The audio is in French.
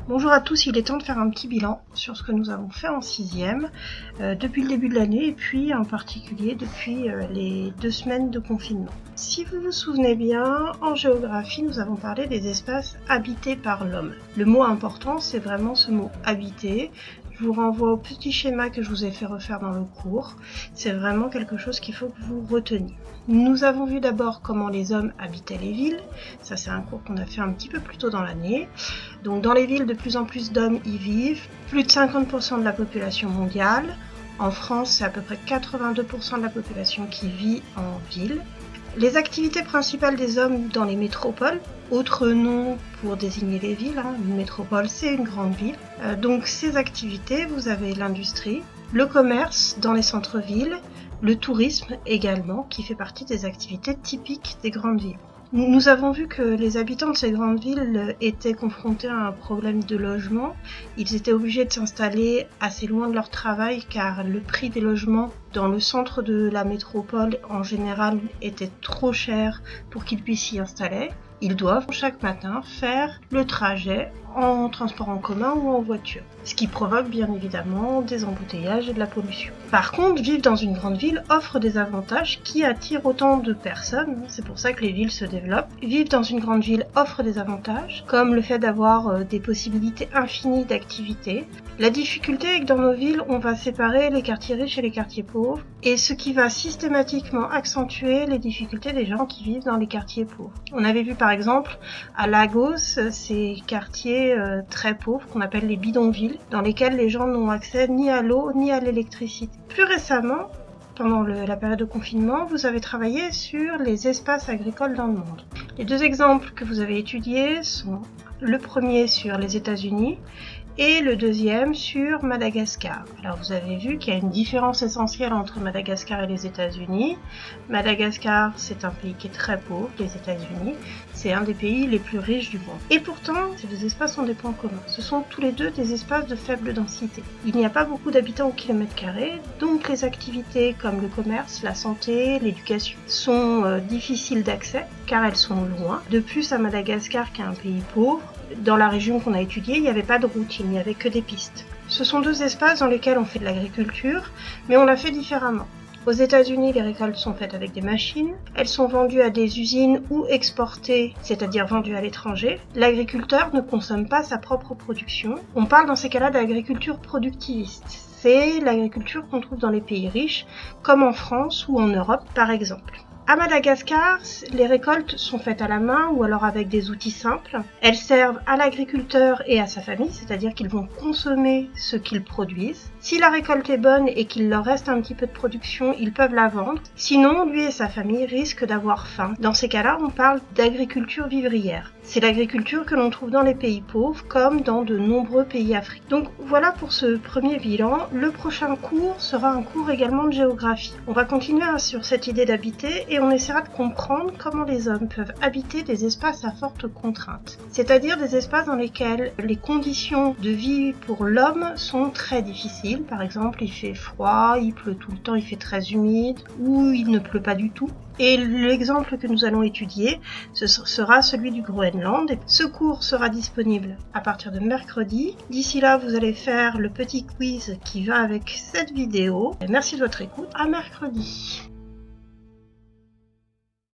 Bonjour à tous, il est temps de faire un petit bilan sur ce que nous avons fait en 6e depuis le début de l'année et puis en particulier depuis les 2 semaines de confinement. Si vous vous souvenez bien, en géographie, nous avons parlé des espaces habités par l'homme. Le mot important, c'est vraiment ce mot « habiter ». Je vous renvoie au petit schéma que je vous ai fait refaire dans le cours. C'est vraiment quelque chose qu'il faut que vous reteniez. Nous avons vu d'abord comment les hommes habitaient les villes. Ça, c'est un cours qu'on a fait un petit peu plus tôt dans l'année. Donc dans les villes, de plus en plus d'hommes y vivent. Plus de 50% de la population mondiale. En France, c'est à peu près 82% de la population qui vit en ville. Les activités principales des hommes dans les métropoles, autre nom pour désigner les villes, une métropole c'est une grande ville. Donc ces activités, vous avez l'industrie, le commerce dans les centres-villes, le tourisme également, qui fait partie des activités typiques des grandes villes. Nous avons vu que les habitants de ces grandes villes étaient confrontés à un problème de logement. Ils étaient obligés de s'installer assez loin de leur travail car le prix des logements dans le centre de la métropole en général était trop cher pour qu'ils puissent s'y installer. Ils doivent chaque matin faire le trajet en transport en commun ou en voiture, ce qui provoque bien évidemment des embouteillages et de la pollution. Par contre, vivre dans une grande ville offre des avantages qui attirent autant de personnes, c'est pour ça que les villes se développent. Vivre dans une grande ville offre des avantages, comme le fait d'avoir des possibilités infinies d'activités. La difficulté est que dans nos villes, on va séparer les quartiers riches et les quartiers pauvres, et ce qui va systématiquement accentuer les difficultés des gens qui vivent dans les quartiers pauvres. On avait vu par exemple à Lagos ces quartiers très pauvres qu'on appelle les bidonvilles, dans lesquels les gens n'ont accès ni à l'eau ni à l'électricité. Plus récemment, pendant la période de confinement, vous avez travaillé sur les espaces agricoles dans le monde. Les 2 exemples que vous avez étudiés sont le premier sur les États-Unis et le deuxième sur Madagascar. Alors vous avez vu qu'il y a une différence essentielle entre Madagascar et les États-Unis. Madagascar, c'est un pays qui est très pauvre, les États-Unis, c'est un des pays les plus riches du monde. Et pourtant, ces 2 espaces ont des points communs. Ce sont tous les 2 des espaces de faible densité. Il n'y a pas beaucoup d'habitants au kilomètre carré, donc les activités comme le commerce, la santé, l'éducation sont difficiles d'accès car elles sont loin. De plus, à Madagascar, qui est un pays pauvre, dans la région qu'on a étudiée, il n'y avait pas de route, il n'y avait que des pistes. Ce sont 2 espaces dans lesquels on fait de l'agriculture, mais on l'a fait différemment. Aux États-Unis, les récoltes sont faites avec des machines, elles sont vendues à des usines ou exportées, c'est-à-dire vendues à l'étranger. L'agriculteur ne consomme pas sa propre production. On parle dans ces cas-là d'agriculture productiviste. C'est l'agriculture qu'on trouve dans les pays riches, comme en France ou en Europe par exemple. À Madagascar, les récoltes sont faites à la main ou alors avec des outils simples. Elles servent à l'agriculteur et à sa famille, c'est-à-dire qu'ils vont consommer ce qu'ils produisent. Si la récolte est bonne et qu'il leur reste un petit peu de production, ils peuvent la vendre. Sinon, lui et sa famille risquent d'avoir faim. Dans ces cas-là, on parle d'agriculture vivrière. C'est l'agriculture que l'on trouve dans les pays pauvres comme dans de nombreux pays africains. Donc voilà pour ce premier bilan. Le prochain cours sera un cours également de géographie. On va continuer sur cette idée d'habiter et on essaiera de comprendre comment les hommes peuvent habiter des espaces à forte contrainte, c'est-à-dire des espaces dans lesquels les conditions de vie pour l'homme sont très difficiles. Par exemple, il fait froid, il pleut tout le temps, il fait très humide ou il ne pleut pas du tout. Et l'exemple que nous allons étudier, ce sera celui du Groenland. Ce cours sera disponible à partir de mercredi. D'ici là, vous allez faire le petit quiz qui va avec cette vidéo. Et merci de votre écoute. À mercredi.